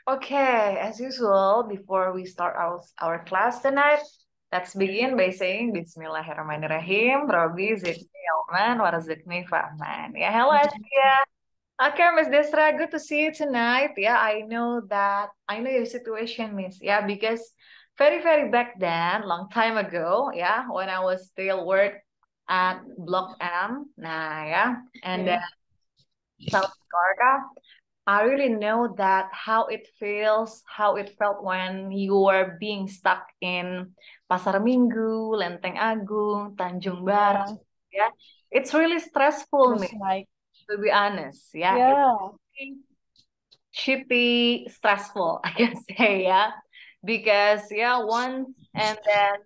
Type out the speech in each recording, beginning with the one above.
Okay, as usual, before we start our class tonight, let's begin by saying Bismillahirrahmanirrahim. Rabbi zidni ilman warzikni fahman. Yeah, hello Askia. Okay, Miss Desra, good to see you tonight. Yeah, I know your situation, Miss. Yeah, because very back then, long time ago, yeah, when I was still work at Block M, nah, yeah, and then Okay. South Jakarta. I really know that how it felt when you were being stuck in Pasar Minggu, Lenteng Agung, Tanjung Barat. Yeah, Yeah, it's really stressful, that's Miss, like, to be honest. Yeah, it's yeah, really shitty stressful, I can say. Yeah, because yeah, once and then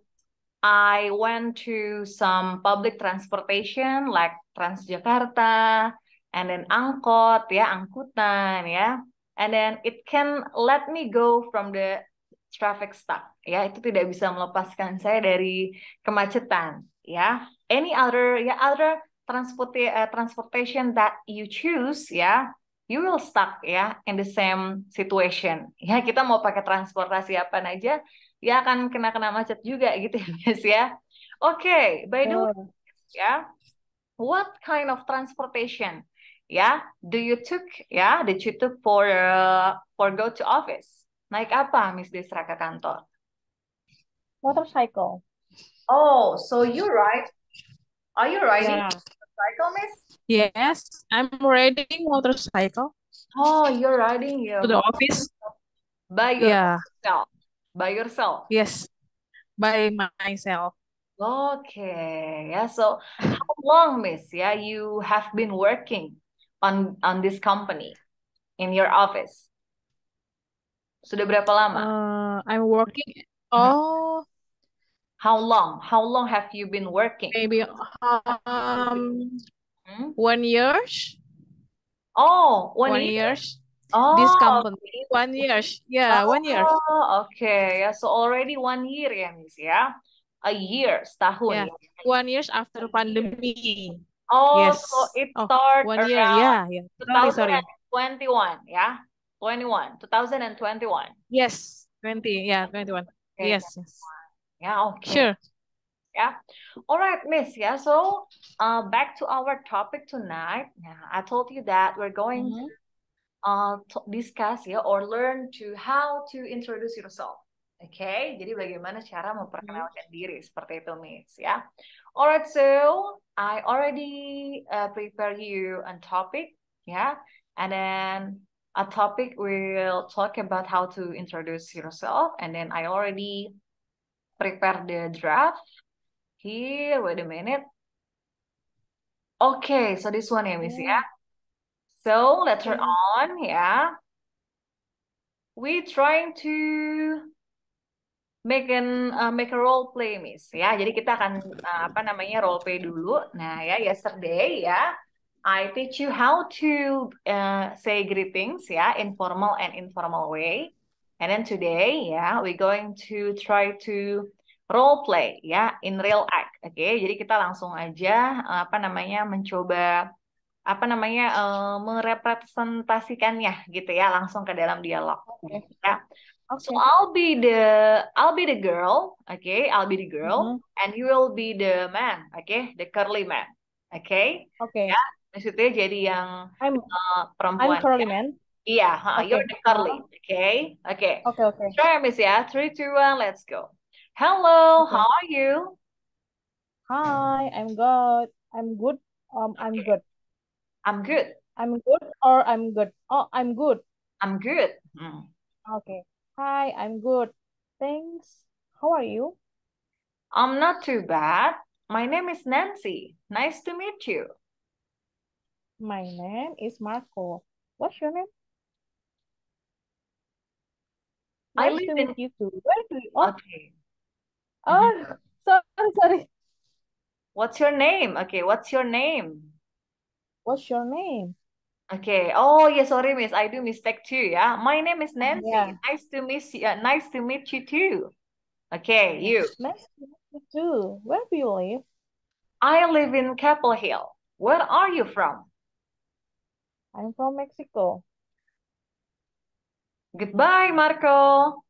I went to some public transportation like Transjakarta and then angkot, ya, angkutan, ya. And then it can let me go from the traffic stop, ya. Itu tidak bisa melepaskan saya dari kemacetan, ya. Any other, ya, other transportation that you choose, ya, you will stuck, ya, in the same situation. Ya, kita mau pakai transportasi apa aja, ya akan kena macet juga gitu ya guys ya. Oke, by the way betul. ya, what kind of transportation ya did you took for go to office? Naik apa Miss Desra ke kantor? Motorcycle. Oh, so are you riding Yeah. motorcycle, Miss? Yes, I'm riding motorcycle Oh, you're riding to your the motor office. by Yeah, yourself. By yourself. yes, by myself. Okay, yeah. So how long, Miss? Yeah, you have been working on this company in your office? Sudah berapa lama? I'm working. Mhm. Oh, How long? How long have you been working? maybe um Hmm? 1 years. Oh, 1 year? 1 years. This Oh, company 1 years. Yeah, 1 year. oh, okay. Yeah, so already 1 year ya, Miss ya. A year, setahun Yeah, ya. 1 years after pandemic. Oh, so Yes. it Oh, start 1 year. around Yeah, yeah. Sorry. 2021, yeah? 2021. Yes, 20. Yeah, 21. Okay, Yes, yes. yeah, okay. Sure. Yeah. All right, Miss. Yeah. So, back to our topic tonight. Yeah, I told you that we're going to Mm-hmm. discuss ya or learn to how to introduce yourself. Oke, jadi bagaimana cara Okay. memperkenalkan diri seperti itu, Miss. Ya. Alright, so I already prepare you a topic, ya, and then a topic will talk about how to introduce yourself, and then I already prepare the draft here. Wait a minute. Okay, so this one ya, Miss. Ya. Oh, So later okay. on, ya, we trying to make a role play, Miss. Ya, jadi kita akan apa namanya role play dulu. Nah, ya yesterday ya, I teach you how to say greetings ya, informal and informal way. And then today ya, we going to try to role play ya in real act. Oke, jadi kita langsung aja apa namanya mencoba apa namanya merepresentasikannya gitu ya langsung ke dalam dialog. Okay. Ya. So Okay. I'll be the girl, okay? I'll be the girl, Mm-hmm. and you will be the man, okay? The curly man, okay? Okay. Ya, maksudnya jadi yang I'm I'm perempuan. curly man. Iya, you're Okay. the curly, okay? Okay. Okay. Okay. Try, Miss ya. 3, 2, 1, let's go. Hello, how Okay. are you? Hi, I'm good. I'm good. I'm Okay, good. I'm good. I'm good or I'm good. Oh, I'm good. I'm good. Hmm. Okay. Hi, I'm good. Thanks. How are you? I'm not too bad. My name is Nancy. Nice to meet you. My name is Marco. What's your name? I Nice live to meet in. you too. Where do you? Oh, Okay. Mhm. oh, sorry. What's your name? Okay, what's your name? What's your name? Okay. Oh, yeah, sorry, Miss. I do mistake too, yeah. My name is Yeah. Nancy. Nice to meet you too. Okay, Yeah. you. Nice to meet you too. Where do you live? I live in Capitol Hill. Where are you from? I'm from Mexico. Goodbye, Marco.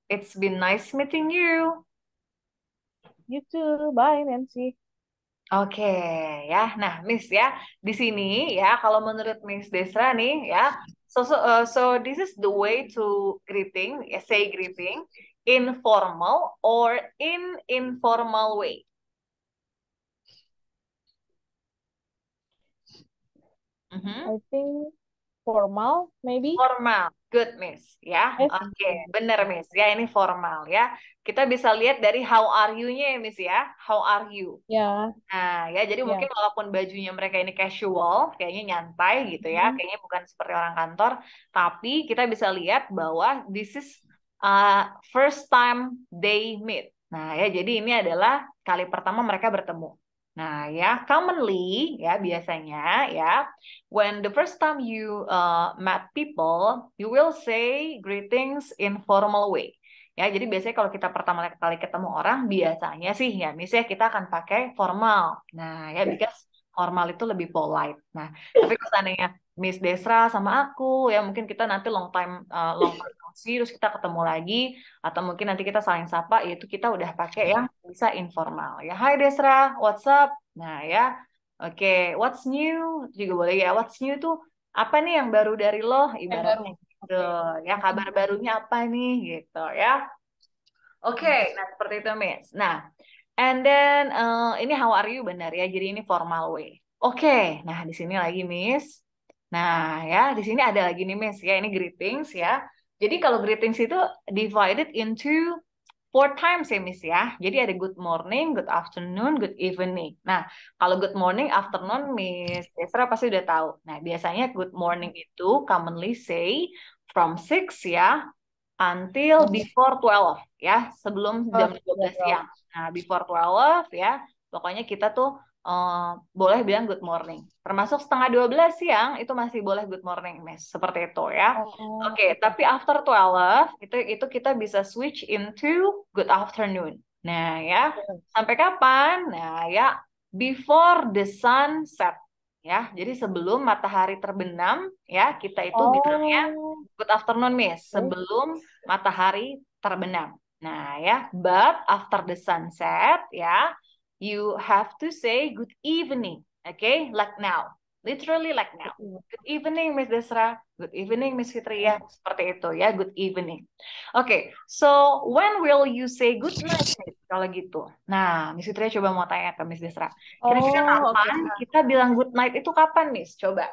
It's been nice meeting you. You too. Bye, Nancy. Oke, ya. Nah, Miss ya, di sini ya kalau menurut Miss Desra nih ya, so this is the way to greeting, say greeting in formal or in informal way. Mhm. I think formal, maybe. Formal, good Miss ya. Yes. Oke, bener Miss ya, ini formal ya. Kita bisa lihat dari how are you-nya ya Miss ya. How are you? Yeah. Nah, ya jadi Yeah. mungkin walaupun bajunya mereka ini casual, kayaknya nyantai gitu ya, Mhm. kayaknya bukan seperti orang kantor, tapi kita bisa lihat bahwa this is first time they meet. Nah, ya jadi ini adalah kali pertama mereka bertemu. Nah, ya commonly ya biasanya ya when the first time you met people, you will say greetings in formal way. Ya, jadi biasanya kalau kita pertama kali ketemu orang, biasanya sih ya, misalnya kita akan pakai formal. Nah, ya, because formal itu lebih polite. Nah, tapi kalau seandainya Miss Desra sama aku, ya mungkin kita nanti long time no see, terus kita ketemu lagi, atau mungkin nanti kita saling sapa, yaitu kita udah pakai yang bisa informal. Ya, Hai Desra, what's up? Nah, ya, oke, what's new? Juga boleh ya, what's new tuh apa nih yang baru dari lo, Yang baru. ibaratnya gitu. Oke. Ya, kabar barunya apa nih, gitu ya. Oke, nah seperti itu Miss. Nah, and then ini how are you benar ya. Jadi ini formal way. Oke, nah di sini lagi Miss. Nah ya, di sini ada lagi nih Miss ya. Ini greetings ya. Jadi kalau greetings itu divided into four times ya Miss ya. Jadi ada good morning, good afternoon, good evening. Nah, kalau good morning, afternoon Miss Desra pasti udah tahu. Nah, biasanya good morning itu commonly say from 6 ya until Oke. before 12 ya, sebelum Oh, jam ya, 12 well. siang. Nah, before 12 ya, pokoknya kita tuh boleh bilang good morning. Termasuk setengah 12 siang itu masih boleh good morning, Miss. Seperti itu ya. Oh, Oke, oke. tapi after 12 itu kita bisa switch into good afternoon. Nah, ya. Sampai kapan? Nah, ya before the sun set ya. Jadi sebelum matahari terbenam ya, kita itu bilangnya Oh, good afternoon, Miss. oke. Sebelum matahari terbenam. Nah, ya, but after the sunset, ya, you have to say good evening. Okay, like now. Literally like now. Good evening, Miss Desra. Good evening, Miss Fitria. Seperti itu ya, good evening. Oke, so when will you say good night, Miss? Kalau gitu. Nah, Miss Fitria coba mau tanya ke Miss Desra. Kira-kira Oh, oke. kapan kita bilang good night itu kapan, Miss? Coba.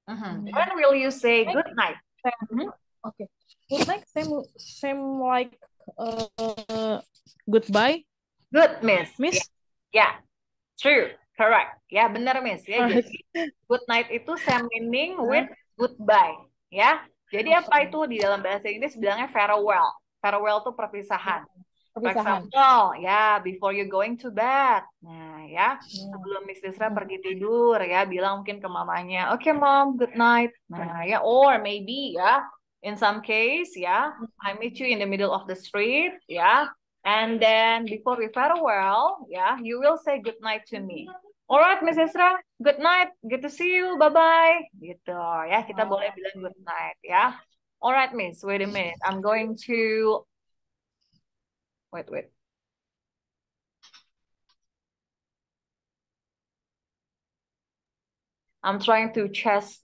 When will you say Like, good night? same. Okay. Good night, same like goodbye, Good, Miss. Ya, Miss. ya, true, correct. Ya, benar, Miss. Ya, Alright. jadi good night itu same meaning with goodbye. Ya, jadi apa itu di dalam bahasa Inggris bilangnya farewell. Farewell itu perpisahan. For Perpisahan. example, ya, before you going to bed. Nah, ya, sebelum Miss Desra pergi tidur, ya, bilang mungkin ke mamanya, oke, Mom, good night. Nah, ya, or maybe, ya, in some case, ya, I meet you in the middle of the street, ya, and then before we farewell, ya, you will say good night to me. Alright, Miss Desra, good night, good to see you, bye-bye. Gitu, ya, kita boleh bilang good night, ya. Alright, Miss, wait a minute. I'm going to wait. I'm trying to chase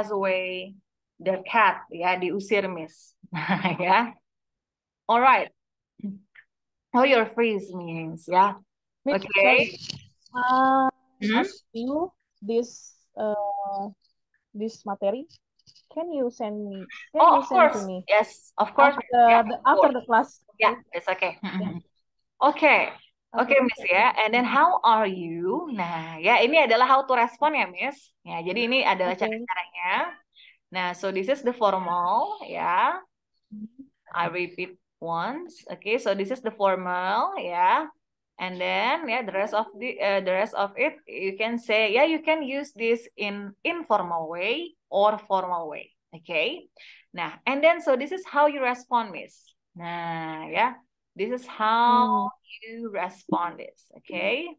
away the cat, ya, diusir Miss. Ya. Alright. Oh, your freeze means, ya. Miss, Oke. sorry. Hmm? Ask you this material. Can you send me? Can Oh, you of send to course. me Yes, of course. after Yeah, the of after course. the class? Yeah, Okay. it's okay. Yeah. Oke. Oke, Okay. Miss ya. And then how are you? Nah, ya ini adalah how to respond ya, Miss. Ya, jadi ini adalah Okay. cara-caranya. Nah, so this is the formal, ya. I repeat once. Okay, so this is the formal, yeah. And then yeah, the rest of it you can say, yeah, you can use this in informal way or formal way. Okay. Nah, and then so this is how you respond, Miss. Nah, yeah. This is how you respond this. Okay.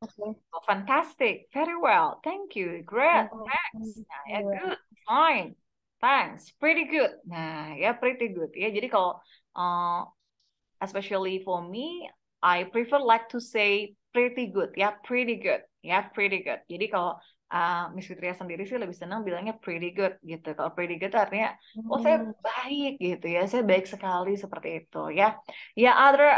Okay. Oh, fantastic. Very well. Thank you. Great. Oh, Thanks. Nah, ya well. good. Fine. Thanks. Pretty good. Nah, ya pretty good. Ya, jadi kalau uh, especially for me, I prefer like to say pretty good. Ya, pretty good. Ya, pretty good. Jadi kalau Miss Fitria sendiri sih lebih senang bilangnya pretty good gitu. Kalau pretty good artinya, oh saya baik gitu ya. Saya baik sekali seperti itu ya. Ya, other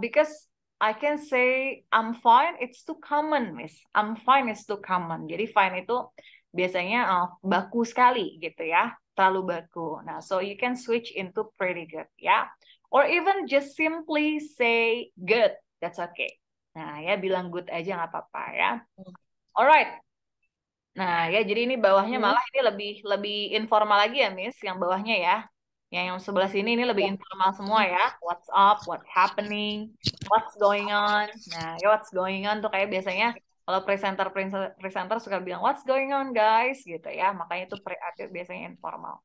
because I can say I'm fine, it's too common, Miss. I'm fine, it's too common. Jadi fine itu biasanya baku sekali gitu ya, terlalu baku. Nah, so you can switch into pretty good ya. Or even just simply say good, that's okay. Nah, ya bilang good aja nggak apa-apa ya. Alright. Nah, ya jadi ini bawahnya Okay. malah ini lebih lebih informal lagi ya, Miss, yang bawahnya ya. Yang sebelah sini ini lebih Yeah. informal semua ya. What's up, what's happening, what's going on. Nah, ya what's going on tuh kayak biasanya kalau presenter suka bilang what's going on guys gitu ya. Makanya itu biasanya informal.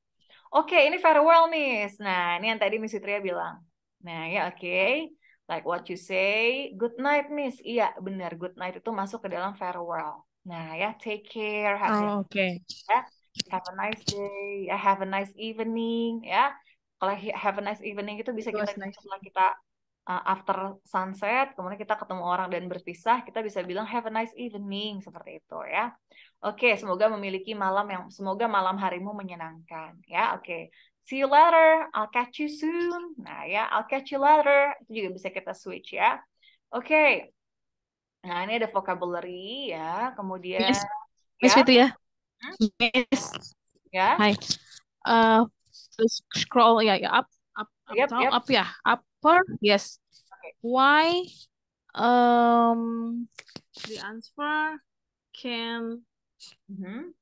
Oke, ini farewell, Miss. Nah, ini yang tadi Miss Fitria bilang. Nah, ya oke. Like what you say, good night, Miss. Iya, benar. Good night itu masuk ke dalam farewell. Nah, ya, take care, hati-hati Oh, okay. ya. Have a nice day, ya. Have a nice evening, ya. Kalau have a nice evening itu bisa It kita was nice. setelah kita after sunset, kemudian kita ketemu orang dan berpisah, kita bisa bilang have a nice evening seperti itu ya. Oke, semoga malam harimu menyenangkan ya. Oke. See you later. I'll catch you soon. Nah, ya, I'll catch you later. Itu juga bisa kita switch ya. Oke. Nah, ini ada vocabulary ya. Kemudian Miss ya, Fitria. Hmm? Miss. Ya. Hi. Scroll ya, up Yep, down, yep. up ya, upper. Yes. Okay. Why the answer can Mhm.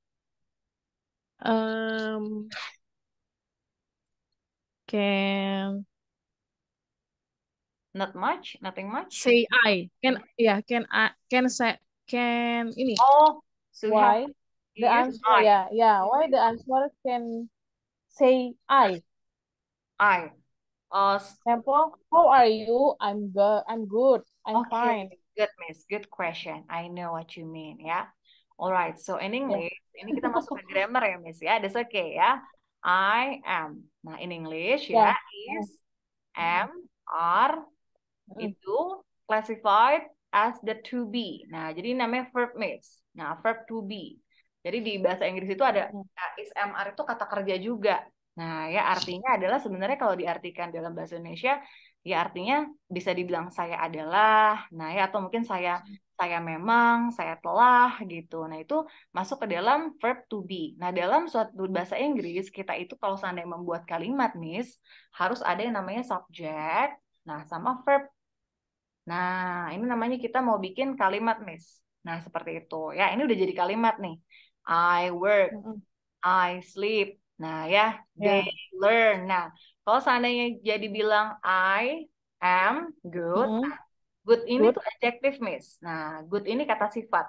Can Not much, nothing much. say I can say can ini Oh, so we have Why? you The use answer, I. yeah, yeah. Why the answer can say I? I. Example, how are you? I'm good. I'm good. I'm Okay, fine. good miss, good question. I know what you mean ya. Alright, so in Yeah. English, ini kita masuk ke grammar ya miss ya. That's okay ya. I am. Nah, in English ya Yeah. is am, are Mm. itu classified as the to be. Nah, jadi namanya verb miss. Nah, verb to be. Jadi di bahasa Inggris itu ada is, am, are itu kata kerja juga. Nah, ya artinya adalah sebenarnya kalau diartikan dalam bahasa Indonesia, ya artinya bisa dibilang saya adalah, nah ya atau mungkin saya memang, saya telah gitu. Nah, itu masuk ke dalam verb to be. Nah, dalam suatu bahasa Inggris kita itu kalau seandainya membuat kalimat, Miss, harus ada yang namanya subject, nah sama verb. Nah, ini namanya kita mau bikin kalimat, Miss. Nah, seperti itu. Ya, ini udah jadi kalimat nih. I work, Mm-mm. I sleep. Nah, ya, they Yeah. learn. Nah, kalau seandainya jadi bilang I am good. Mm-mm. Nah, good ini Good. tuh adjective, Miss. Nah, good ini kata sifat.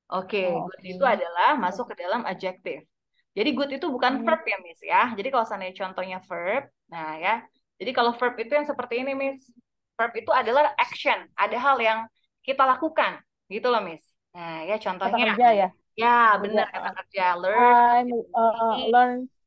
Oke, Oh, good okay. itu adalah Yeah. masuk ke dalam adjective. Jadi good itu bukan Mm. verb ya, Miss ya. Jadi kalau seandainya contohnya verb, nah ya. Jadi kalau verb itu yang seperti ini, Miss. Verb itu adalah action, ada hal yang kita lakukan, gitu loh, Miss. Nah, ya Kata contohnya, kerja ya. ya Kerja. benar kata kerja, learn, I eat, learn. Yes.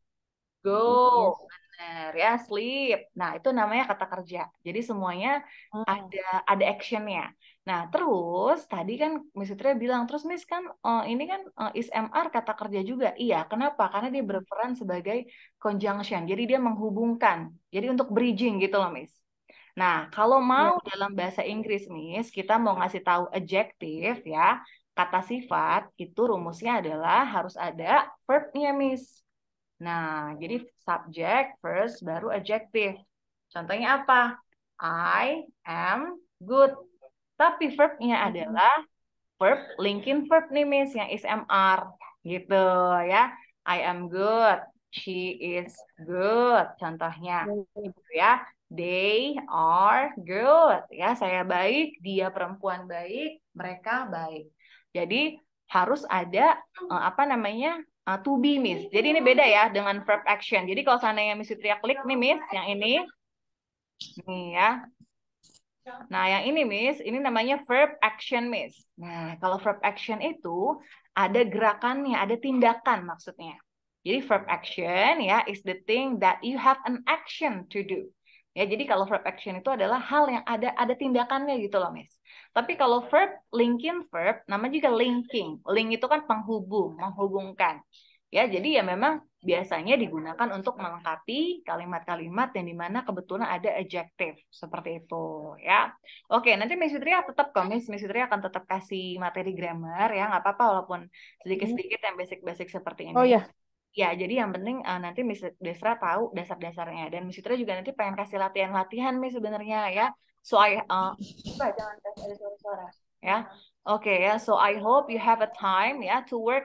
go, benar ya, sleep. Nah, itu namanya kata kerja. Jadi semuanya Mm. ada actionnya. Nah, terus tadi kan Miss Fitria bilang, terus Miss kan ini kan is MR kata kerja juga. Iya, kenapa? Karena dia berperan sebagai conjunction. Jadi dia menghubungkan. Jadi untuk bridging gitu loh, Miss. Nah, kalau mau Yeah. dalam bahasa Inggris, Miss, kita mau ngasih tahu adjective ya, kata sifat itu rumusnya adalah harus ada verbnya, Miss. Nah, jadi subject first baru adjective. Contohnya apa? I am good. Tapi verbnya Mm-mm. adalah verb linking verb nih Miss yang is MR gitu ya. I am good. She is good. Contohnya Good. gitu ya. They are good. Ya, saya baik, dia perempuan baik, mereka baik. Jadi harus ada apa namanya? To be, Miss. Jadi ini beda ya dengan verb action. Jadi kalau seandainya Miss Fitria klik nih Miss, yang ini nih ya. Nah, yang ini, Miss, ini namanya verb action, Miss. Nah, kalau verb action itu ada gerakannya, ada tindakan maksudnya. Jadi verb action ya is the thing that you have an action to do. Ya, jadi kalau verb action itu adalah hal yang ada tindakannya gitu loh, Miss. Tapi kalau verb linking verb, namanya juga linking. Link itu kan penghubung, menghubungkan. Ya, jadi ya memang biasanya digunakan untuk melengkapi kalimat-kalimat yang dimana kebetulan ada adjective seperti itu ya. Oke, nanti Miss Fitria tetap kok, Miss Fitria akan tetap kasih materi grammar ya, nggak apa-apa walaupun sedikit-sedikit yang basic-basic seperti Oh ini. ya, Ya, jadi yang penting nanti Miss Desra tahu dasar-dasarnya dan Miss Fitria juga nanti pengen kasih latihan-latihan Miss sebenarnya ya. So jangan kasih ada suara-suara ya. Oke ya, so I hope you have a time ya to work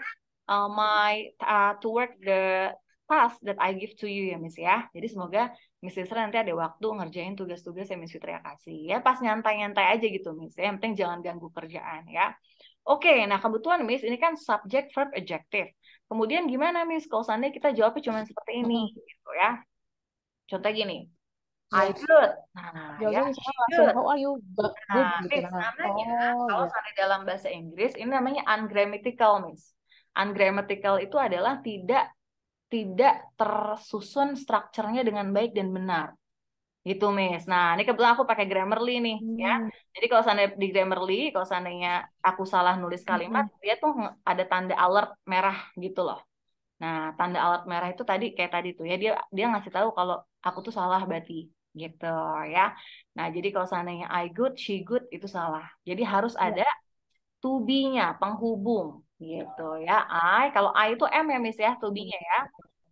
to work the task that I give to you ya Miss ya. Jadi semoga Miss Desra nanti ada waktu ngerjain tugas-tugas yang Miss Fitria kasih ya. Pas nyantai-nyantai aja gitu Miss. Ya. Yang penting jangan ganggu kerjaan ya. Oke, nah kebetulan Miss ini kan subject verb adjective. Kemudian gimana Miss kalau seandainya kita jawabnya cuma seperti ini gitu ya. Contoh gini, I ya. good. Nah, ya, Jawabnya misalnya she langsung good. how are you? Good Nah, gitu. Miss, Nah, namanya oh kalau ya. seandainya dalam bahasa Inggris ini namanya ungrammatical, Miss. Ungrammatical itu adalah tidak tersusun strukturnya dengan baik dan benar. Gitu, Miss. Nah, ini kebetulan aku pakai Grammarly nih, ya. Hmm. Jadi kalau seandainya di Grammarly, kalau seandainya aku salah nulis kalimat, Mm-mm. dia tuh ada tanda alert merah gitu loh. Nah, tanda alert merah itu tadi kayak tadi tuh ya, dia dia ngasih tahu kalau aku tuh salah berarti gitu ya. Nah, jadi kalau seandainya I good, she good itu salah. Jadi harus Ya. ada to be-nya, penghubung gitu ya. Kalau I itu M ya Miss ya, to be-nya ya.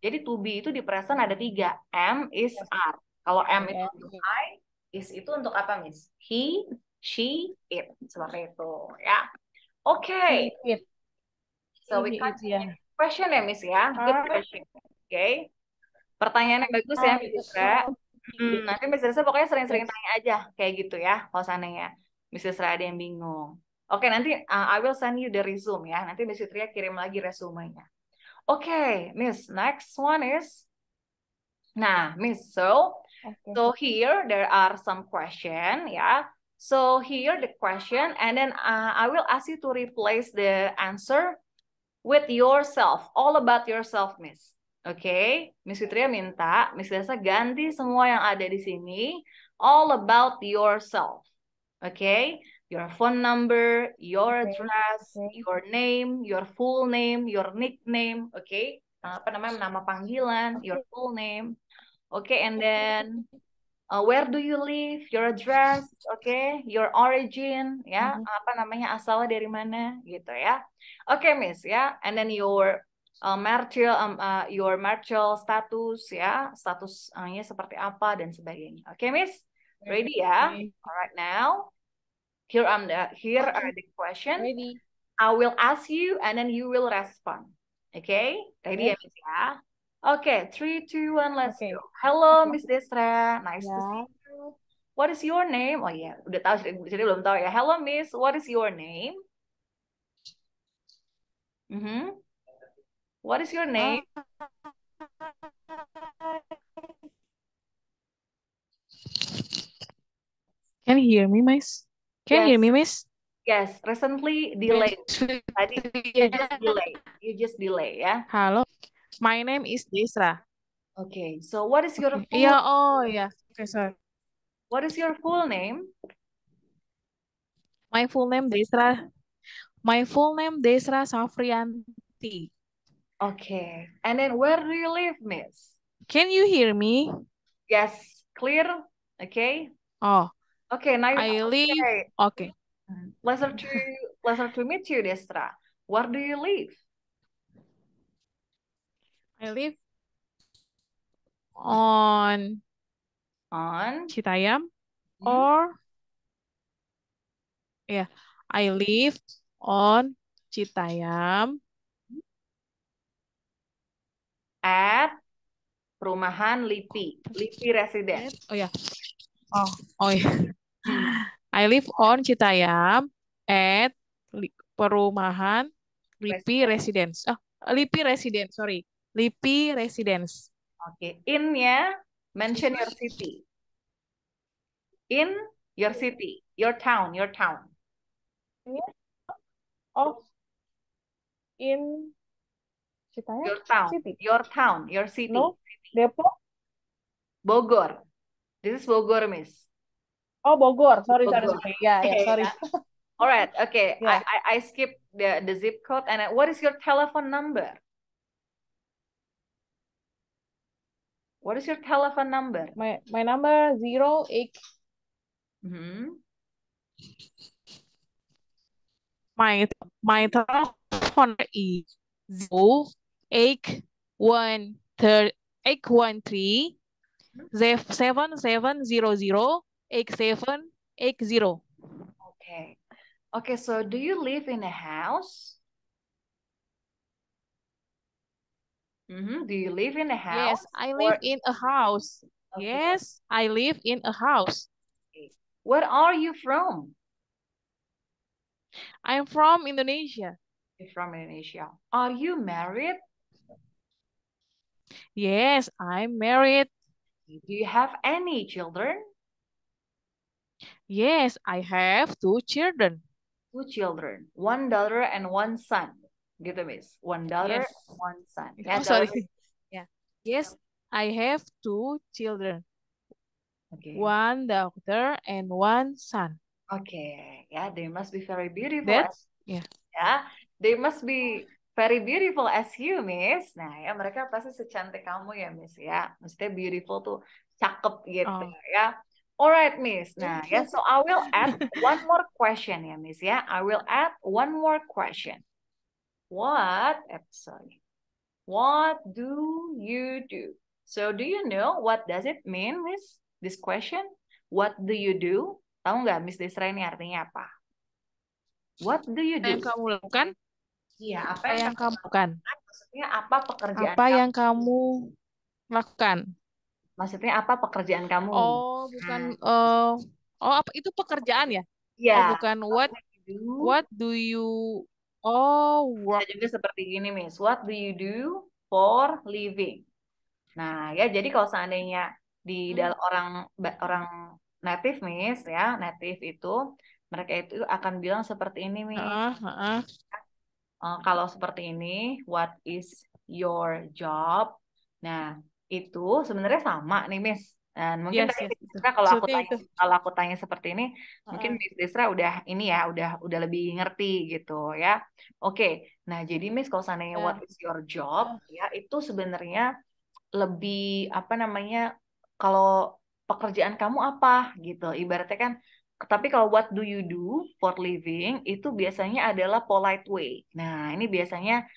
Jadi to be itu di present ada tiga, M is Yes. are. Kalau M itu Ya. untuk I, is itu untuk apa Miss? He, she, it. Seperti itu ya. Oke, He, it. so we He, it, continue. ya. Question ya Miss ya, good Are, question. Oke, pertanyaannya bagus ya Miss I Isra. love Nanti Miss Isra pokoknya sering-sering Yes. tanya aja kayak gitu ya, kalau seandainya Miss Isra ada yang bingung. Oke, nanti I will send you the resume ya. Nanti Miss Fitria kirim lagi resumenya. Oke, Miss, next one is, nah, Miss, Okay. so here there are some question, ya. So here the question, and then I will ask you to replace the answer with yourself, all about yourself, Miss. Oke, Miss Fitria minta Miss Desa ganti semua yang ada di sini, all about yourself. Oke, your phone number, your Okay. address, Okay. your name, your full name, your nickname. Oke, apa namanya nama panggilan, your Okay. full name. Oke, and then where do you live, your address, your origin, ya, apa namanya asalnya dari mana, gitu ya. Oke, Miss, ya, and then your marital status, ya, statusnya seperti apa dan sebagainya. Oke, Miss, ready ya? Okay. Alright, now here are Okay. the question. Ready. I will ask you and then you will respond. Okay, ready ya, Yes. Miss ya? Okay, 3, 2, 1, let's Okay. go. Hello, Miss Destra. Nice to see Ya. you. What is your name? Oh iya, udah tahu jadi belum tahu ya. Hello, Miss. What is your name? What is your name? Can you hear me, Miss? Can you hear Yes, me, Miss? yes. Recently Miss delayed. Tadi you just delay. You just delay ya. Halo. My name is Desra. Okay. So what is your Okay. full Iya, oh ya. Okay, sorry. what is your full name? My full name Desra. My full name Desra Safrianti. Okay. And then where do you live, Miss? Can you hear me? Yes, clear. Okay. Oh, Okay, nice. I live. Okay. Okay. Pleasure to meet you, Destra. Where do you live? I live on On Citayam hmm, or yeah, I live on Citayam at Perumahan Lipi, Lipi Residence. Oh ya. Oh ya. Hmm. I live on Citayam at Perumahan Lipi Residence. Residence. Lipi Residence, sorry. Lipi Residence. Okay. In-nya mention your city. In Your city, your town, your town. Oh, in Citayam Your town, City. your town, your city. No, Depok. Bogor. This is Bogor, Miss. Oh, Bogor. Sorry. Bogor. Yeah, sorry. Yeah. All right. Okay. Yeah. I skipped the zip code. And what is your telephone number? What is your telephone number? My number 08. Mhm. My telephone is 813 8780 Okay. Okay, so do you live in a house? Do you live in a house? Yes, I live or- in a house. Okay. Yes, I live in a house. Where are you from? I'm from Indonesia. You're from Indonesia. Are you married? Yes, I'm married. Do you have any children? Yes, I have 2 children. 2 children, one daughter and one son. Gitu, Miss. One daughter Yes. and one son. Oh, sorry. Yeah. Yes, I have 2 children. Okay. One daughter and one son. Okay. Yeah, they must be very beautiful. Yeah. Ya, they must be very beautiful as you, Miss. Nah, ya mereka pasti secantik kamu ya, Miss ya. Maksudnya beautiful tuh cakep gitu ya. Alright, Miss. Nah, ya, so I will add one more question ya, Miss ya. I will add one more question. What do you do? So, do you know what does it mean, Miss? This question? What do you do? Tahu nggak, Miss Desra, ini artinya apa? What do you Apa yang do? kamu lakukan? Iya, Apa yang kamu lakukan? Maksudnya apa pekerjaan Apa kamu? yang kamu lakukan? Maksudnya apa pekerjaan kamu? Oh, bukan. Apa itu pekerjaan ya? Ya. Oh, bukan. What do you? Oh, Bisa work. juga seperti gini, Miss. What do you do for living? Nah, ya jadi kalau seandainya di dalam orang native, Miss, ya, native itu mereka itu akan bilang seperti ini, Miss. Kalau seperti ini, what is your job? Nah, itu sebenarnya sama nih, Miss. Dan mungkin tadi kalau aku tanya seperti ini, mungkin Miss Desra udah ini ya, udah lebih ngerti gitu ya. Oke. Nah, jadi Miss kalau seandainya what is your job, ya itu sebenarnya lebih apa namanya, kalau pekerjaan kamu apa gitu. Ibaratnya kan, tapi kalau what do you do for living itu biasanya adalah polite way. Nah, ini biasanya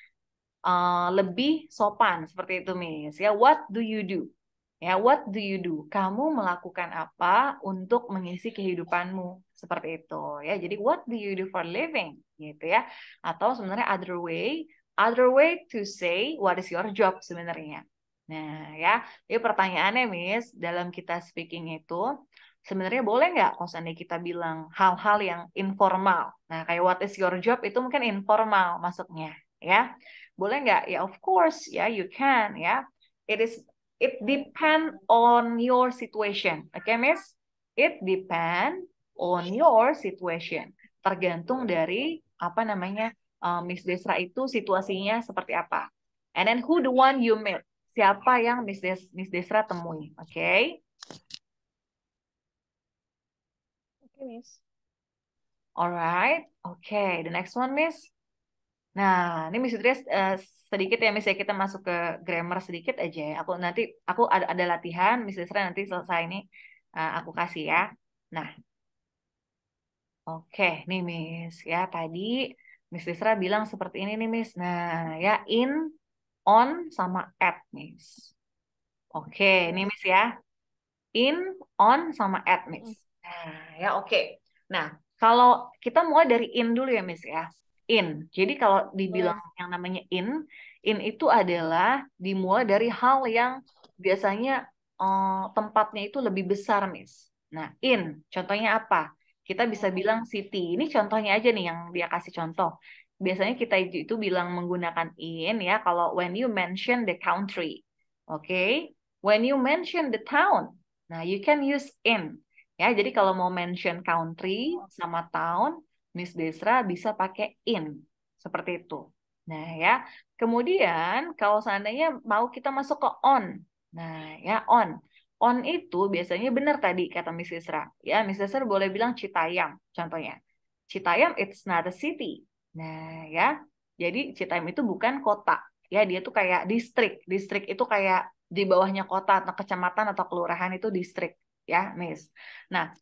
lebih sopan seperti itu, Miss. Ya, what do you do? Ya, what do you do? Kamu melakukan apa untuk mengisi kehidupanmu? Seperti itu ya. Jadi what do you do for living? Gitu ya. Atau sebenarnya other way to say what is your job sebenarnya. Nah, ya. Jadi pertanyaannya, Miss, dalam kita speaking itu sebenarnya boleh nggak kalau seandainya kita bilang hal-hal yang informal. Nah, kayak what is your job itu mungkin informal masuknya, ya. Boleh nggak? Ya, of course, ya, you can, ya. It depend on your situation. Oke, Miss? It depend on your situation. Tergantung dari apa namanya Miss Desra itu situasinya seperti apa. And then who the one you met? Siapa yang Miss Desra temui? Oke? Oke, Miss. Alright. Okay, the next one, Miss. Nah, ini Miss Idris sedikit ya, Miss, ya, kita masuk ke grammar sedikit aja ya. Aku ada latihan, Miss Desra nanti selesai ini aku kasih ya. Nah, oke, nih Miss ya, tadi Miss Desra bilang seperti ini nih, Miss. Nah, ya, in, on, sama at, Miss. Oke, ini Miss ya. In, on, sama at, Miss. Nah, ya, oke. Nah, kalau kita mulai dari in dulu ya, Miss ya. In. Jadi kalau dibilang yang namanya in itu adalah dimulai dari hal yang biasanya tempatnya itu lebih besar, Miss. Nah, in. Contohnya apa? Kita bisa bilang city. Ini contohnya aja nih yang dia kasih contoh. Biasanya kita itu bilang menggunakan in ya kalau when you mention the country. Oke? When you mention the town. Nah, you can use in. Ya, jadi kalau mau mention country sama town, Miss Desra bisa pakai in. Seperti itu. Nah, ya. Kemudian kalau seandainya mau kita masuk ke on. Nah, ya on. On itu biasanya benar tadi kata Miss Desra. Ya, Miss Desra boleh bilang Citayam contohnya. Citayam it's not a city. Nah, ya. Jadi Citayam itu bukan kota. Ya, dia tuh kayak distrik. Distrik itu kayak di bawahnya kota atau kecamatan atau kelurahan itu distrik. Ya, Miss. Nah,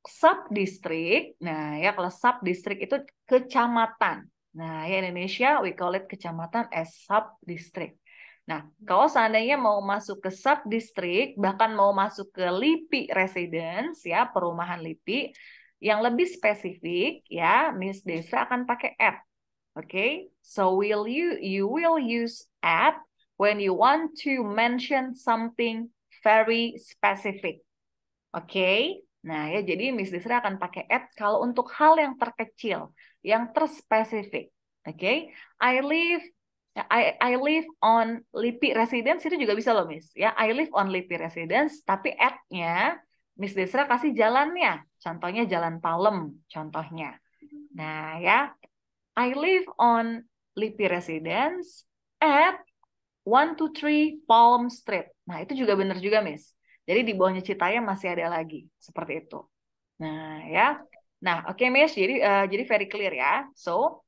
sub-distrik, nah ya kalau sub-distrik itu kecamatan. Nah, ya Indonesia we call it kecamatan as sub-distrik. Nah, kalau seandainya mau masuk ke sub-distrik, bahkan mau masuk ke LIPI residence, ya perumahan LIPI, yang lebih spesifik, ya Miss Desra akan pakai at. Okay, so you will use at when you want to mention something very specific. Oke, nah ya jadi Miss Desra akan pakai at kalau untuk hal yang terkecil, yang terspesifik. Oke, I live on Lipi Residence itu juga bisa loh Miss. Ya, I live on Lipi Residence, tapi at-nya Miss Desra kasih jalannya. Contohnya Jalan Palem, contohnya. Nah ya, I live on Lipi Residence at 123 Palm Street. Nah, itu juga benar juga, Miss. Jadi di bawahnya Citayam masih ada lagi. Seperti itu. Nah, ya. Nah, oke, Miss. Jadi very clear ya. So,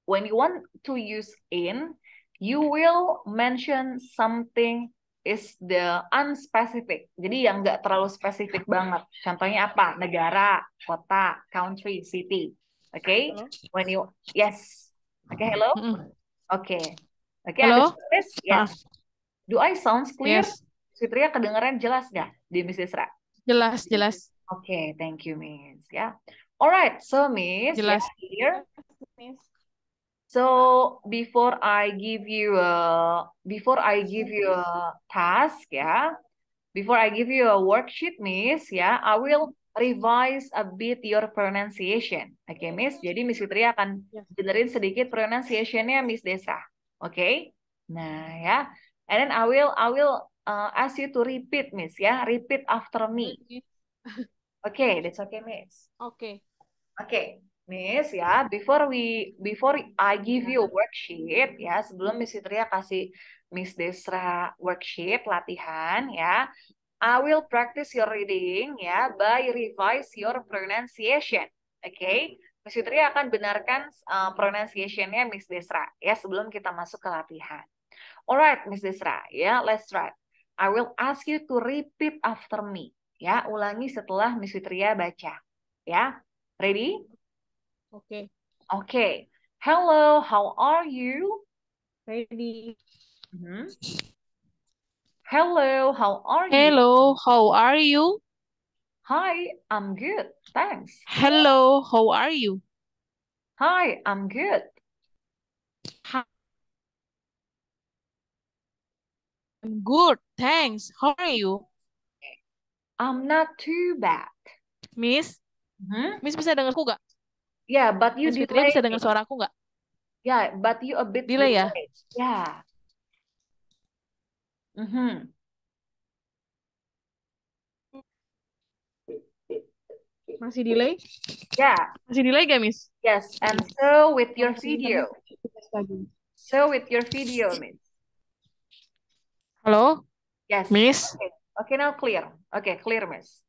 when you want to use in, you will mention something is the unspecific. Jadi yang nggak terlalu spesifik banget. Contohnya apa? Negara, kota, country, city. Oke? Okay? Halo? When you yes. Oke, okay, hello? Mm-mm. Oke. Oke, Halo? understood, Miss? Yes. Do I sounds clear? Yes. Fitria kedengaran jelas nggak di Miss Desra? Jelas, jelas, Oke, thank you, Miss. Ya. Alright, so Miss, ya jelas. here. Miss. So before I give you a task, ya, before I give you a worksheet, Miss, ya, I will revise a bit your pronunciation. Oke, Miss. Jadi Miss Fitria akan Yes. benerin sedikit pronunciation-nya Miss Desra. Oke? Nah, ya. And then I will ask you to repeat, Miss, ya. Repeat after me. Okay, that's okay, Miss. Oke. Oke, Miss ya, before I give you a worksheet ya, sebelum Miss Fitria kasih Miss Desra worksheet latihan ya, I will practice your reading ya by revise your pronunciation. Oke, Miss Fitria akan benarkan pronunciation-nya Miss Desra ya sebelum kita masuk ke latihan. Alright, Miss Desra ya, let's try. I will ask you to repeat after me ya, ulangi setelah Miss Fitria baca ya. Ready? Oke. Okay. Hello, how are you? Ready. Mhm. Hello, how are you? Hello, how are you? Hi, I'm good. Thanks. Hello, how are you? Hi, I'm good. I'm good, thanks. How are you? I'm not too bad. Miss, Mhm. Miss bisa dengar aku nggak? Yeah, but you Miss Fitria delay. bisa dengar suara aku nggak? Yeah, but you a bit Delay ya? delay. Yeah. Mhm. Masih delay? Yeah. Masih delay gak, Miss? Yes. And so with your Masih video. internet lagi. So with your video, Miss. Halo, Yes. Miss? Okay. Okay, now clear. Okay, clear, Miss.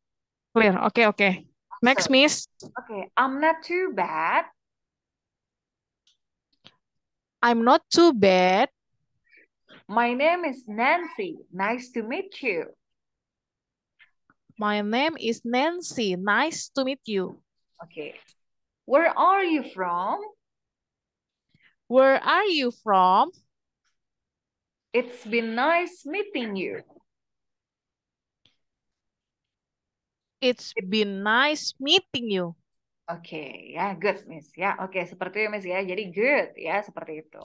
Clear, oke. Next, So, Miss. okay, I'm not too bad. I'm not too bad. My name is Nancy. Nice to meet you. My name is Nancy. Nice to meet you. Okay. Where are you from? Where are you from? It's been nice meeting you. It's been nice meeting you. Oke, ya, good, Miss. Ya, oke, seperti itu, Miss ya. Jadi good, ya, seperti itu.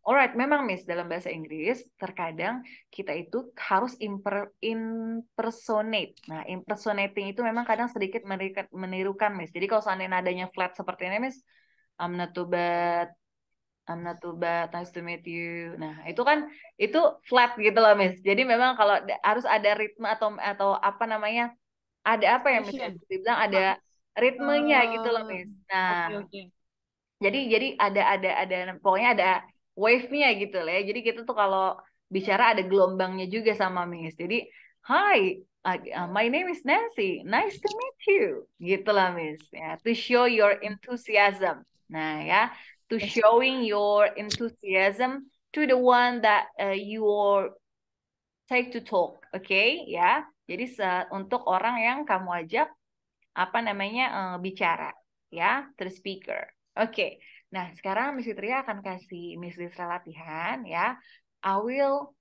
Alright, memang, Miss, dalam bahasa Inggris, terkadang kita itu harus impersonate. Nah, impersonating itu memang kadang sedikit menirukan, Miss. Jadi kalau seandainya nadanya flat seperti ini, Miss, I'm not too bad, I'm not too bad, nice to meet you. Nah, itu flat gitu loh, Miss. Jadi memang kalau harus ada ritme atau apa namanya, ada apa ya Miss? Station. Dibilang ada ritmenya gitu loh Eh, Miss. Nah, oke. jadi ada pokoknya ada wave-nya gitu lah ya. Jadi kita tuh kalau bicara ada gelombangnya juga sama Miss. Jadi, hi, my name is Nancy. Nice to meet you. Gitu lah Miss. Ya, to show your enthusiasm. Nah ya, to Yes. showing your enthusiasm to the one that you take to talk. Oke, ya. Jadi untuk orang yang kamu ajak apa namanya bicara ya, to the speaker. Oke. Nah, sekarang Miss Fitria akan kasih Miss Desra latihan ya. I will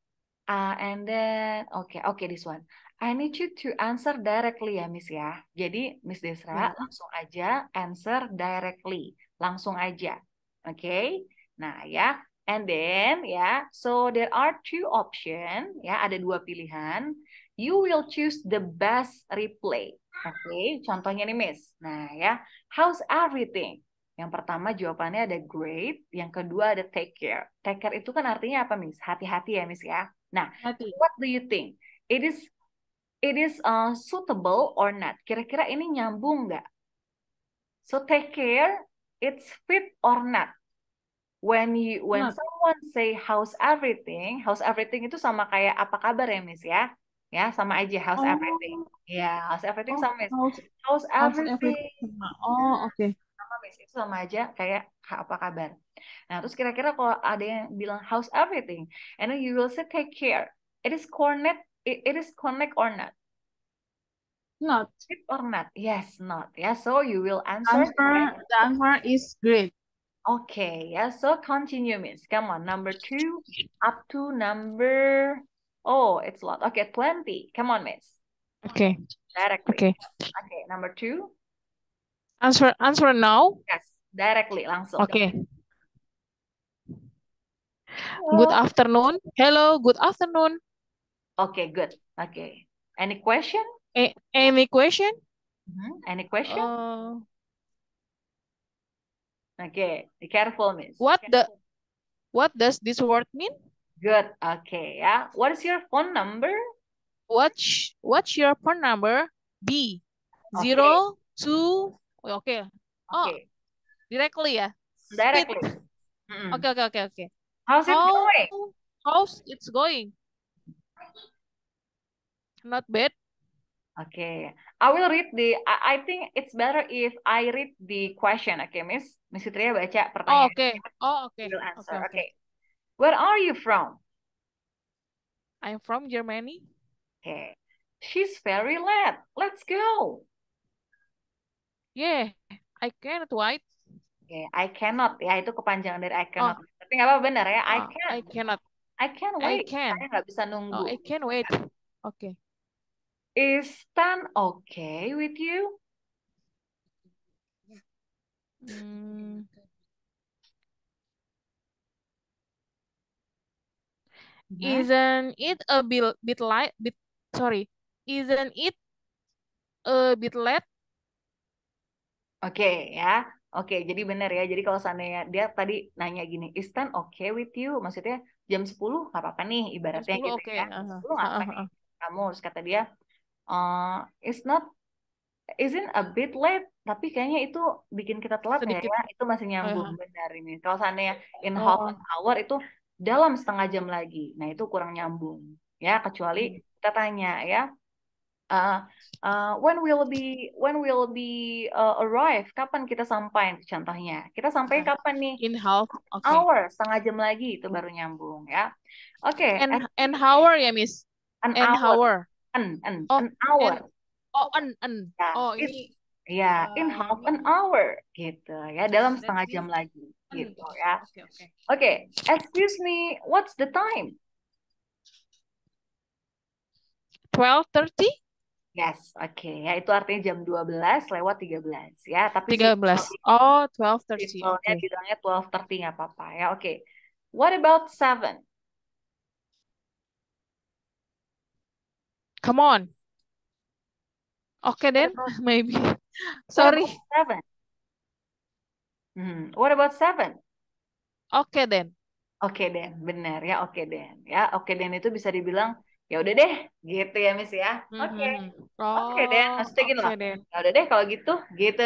and then okay, this one. I need you to answer directly ya Miss ya. Jadi Miss Desra Ya. langsung aja answer directly. Langsung aja. Oke. Nah, ya. And then ya, so there are two option ya, ada dua pilihan. You will choose the best replay. Oke, contohnya nih Miss. Nah ya, how's everything? Yang pertama jawabannya ada great, yang kedua ada take care. Take care itu kan artinya apa Miss? Hati-hati ya Miss ya. Nah, Hati. what do you think? It is suitable or not? Kira-kira ini nyambung nggak? So take care, it's fit or not? When Not. someone say how's everything itu sama kayak apa kabar ya Miss ya? Ya, sama aja how's everything. Oh, Ya, how's everything oh, sama Miss. how's How's how's everything? everything? Oh, oke. Sama Miss itu sama aja kayak apa kabar. Nah, terus kira-kira kalau ada yang bilang how's everything, and then you will say take care. It is connect or not? Not. Fit or not? Yes, not. Yeah, so you will answer. The answer is great. Okay, yeah, so continue, Miss. Come on, number 2 up to number, oh, it's a lot. Okay, 20. Come on, Miss. Okay. Directly. Okay. Okay, number 2. Answer now. Yes, directly, langsung. Okay. Good afternoon. Hello, good afternoon. Okay, good. Okay. Any question? Any question? Any question? Uh, Okay, be careful, Miss. what does this word mean? Good. Okay, yeah. What is your phone number? What's your phone number? B. Okay. 02. Okay. Oh, Okay. directly ya. Directly. Okay. How's it going? How's it's going? Not bad. Okay, I will read I think it's better if I read the question. Okay, Miss Fitria baca pertanyaan. Okay. Will answer. Okay. Okay. Where are you from? I'm from Germany. Okay. She's very late. Let's go. Yeah, I can't wait. Okay, I cannot. Ya, itu kepanjangan dari I cannot. Tapi nggak apa-apa benar ya. I can. I cannot. I can wait. I can. Saya nggak bisa nunggu. I can wait. Okay. Is 10 okay with you? Isn't it a bit light? Sorry. Isn't it a bit late? Oke, ya. Oke, jadi benar ya. Jadi kalau seandainya dia tadi nanya gini, is 10 okay with you? Maksudnya jam 10 nggak apa-apa nih, ibaratnya Jam 10 gitu oke. ya. Jam 10 nggak apa nih kamu? Terus kata dia, it's not, isn't a bit late. Tapi kayaknya itu bikin kita telat nggak Sedikit. ya? Itu masih nyambung, benar ini. Kalau seandainya in half an hour itu dalam setengah jam lagi. Nah, itu kurang nyambung. Ya, kecuali kita tanya ya. When will be arrive? Kapan kita sampai? Contohnya, kita sampai kapan nih? In half, okay. Hour, setengah jam lagi itu baru nyambung ya. Oke. An hour ya, Miss. An hour. An hour. Ya, ini. Ya, in half an hour gitu ya, dalam setengah jam lagi gitu ya. Oke. Excuse me, what's the time? 12:30? Yes, oke. Ya, itu artinya jam 12 lewat 13 ya. Tapi 13. Oh, 12:30. Oke. Bilangnya 12:30 nggak apa-apa ya. Oke. What about 7? Come on. Okay then, maybe. Sorry. What about 7? Okay then. Oke then, benar ya. Oke then, ya. Oke then itu bisa dibilang Ya udah deh, gitu ya Miss ya. Oke. Oke deh, Oh, maksudnya gini oke loh. deh. Ya udah deh kalau gitu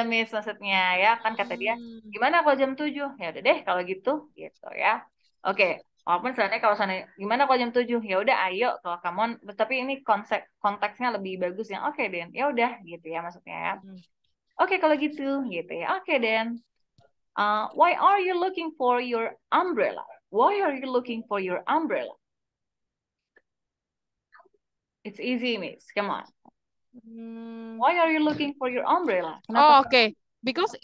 Miss maksudnya ya. Kan kata dia, Hmm. gimana kalau jam 7? Ya udah deh kalau gitu ya. Oke, walaupun sebenarnya kalau sana gimana kalau jam 7? Ya udah ayo kalau kamu, tapi ini konsep konteksnya lebih bagus yang oke Den. Ya udah gitu ya maksudnya ya. Hmm. Oke kalau gitu ya. Oke Den. Why are you looking for your umbrella? Why are you looking for your umbrella? It's easy, Miss. Come on. Hmm. Why are you looking for your umbrella? Kenapa? Oh, okay. Because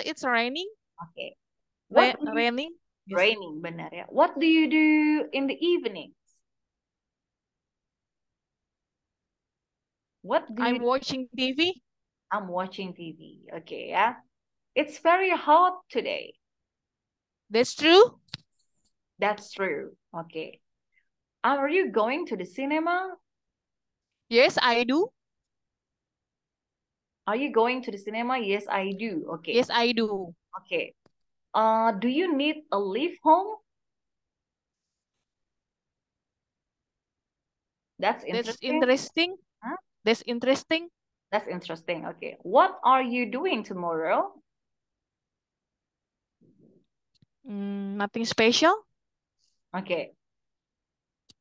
it's raining, Oke. What do you raining. Yes. raining benar ya. What do you do in the evenings? What do I'm you watching TV. I'm watching TV. Oke ya. It's very hot today. That's true. That's true. Oke. Are you going to the cinema? Yes, I do. Are you going to the cinema? Yes, I do. Oke. Yes, I do. Oke. Do you need a lift home? That's That's interesting. interesting. Huh? That's interesting. That's interesting. Okay. What are you doing tomorrow? Nothing special. Okay.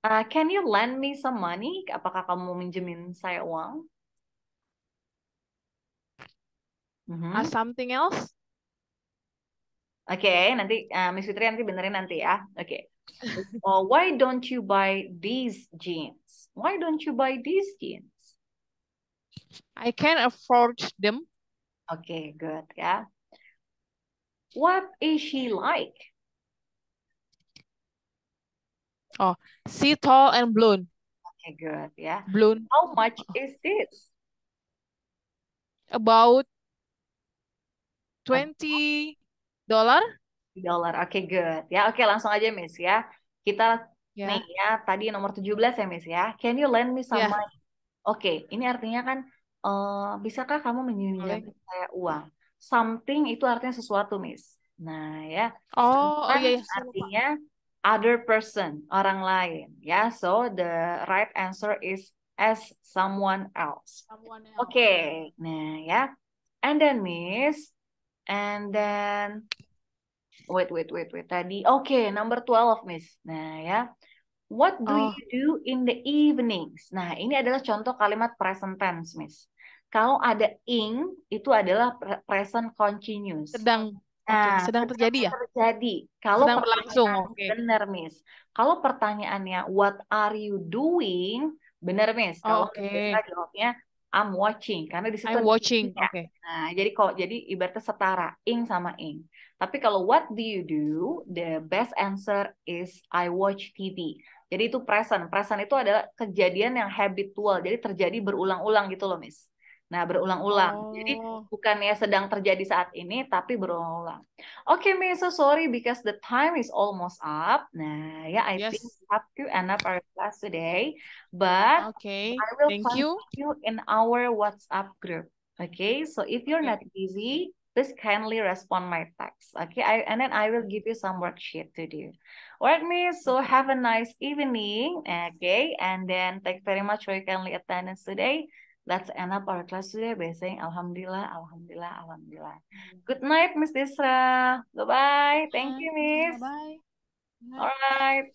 Can you lend me some money? Apakah kamu mau minjemin saya uang? Mhm. Something else. Oke, nanti Miss Fitri nanti benerin nanti ya. Oke. Why don't you buy these jeans? Why don't you buy these jeans? I can afford them. Okay, good ya. What is she like? Oh, she tall and blonde. Okay, good ya. Blonde. How much is this? About $20. Dollar. Oke, good. Ya, oke langsung aja Miss ya. Kita nih Ya, ya, tadi nomor 17 ya Miss ya. Can you lend me some ya, money? Oke, ini artinya kan bisakah kamu meminjam boleh. saya uang? Something itu artinya sesuatu, Miss. Nah, ya. Oh iya Someone ya, saya lupa. artinya other person, orang lain, ya. So the right answer is as someone else. Someone else. Oke. Nah, ya. And then Miss, and then wait. Tadi, oke, number 12, Miss. Nah, ya. What do Oh, you do in the evenings? Nah, ini adalah contoh kalimat present tense, Miss. Kalau ada ing, itu adalah present continuous. sedang. Oke, Nah, sedang sedang terjadi ya? terjadi. Kalau Sedang berlangsung. pertanyaan, Oke. benar, Miss. Kalau pertanyaannya, what are you doing? Benar, Miss. Oh, Kalau oke. biasa jawabnya, I'm watching. Karena di situ I'm ada ing watching. ya. Oke. Nah, jadi ibaratnya setara, ing sama ing. Tapi kalau what do you do? The best answer is I watch TV. Jadi itu present. Present itu adalah kejadian yang habitual. Jadi terjadi berulang-ulang gitu loh, Miss. Nah, berulang-ulang. Jadi Oh, bukannya sedang terjadi saat ini, tapi berulang-ulang. Okay, Miss, so sorry because the time is almost up. Nah, yeah, I think yes. we have to end up our class today. But Oke. I will Thank you. continue in our WhatsApp group. Okay, so if you're Oke. not busy, please kindly respond my text. Okay, and then I will give you some worksheet to do. Alright, Miss. So have a nice evening. Okay, and then thank you very much for your kindly attendance today. Let's end up our class today by saying Alhamdulillah, Alhamdulillah, Alhamdulillah. Good night, Miss Desra. Bye-bye. Thank you, Miss. Bye-bye. All right.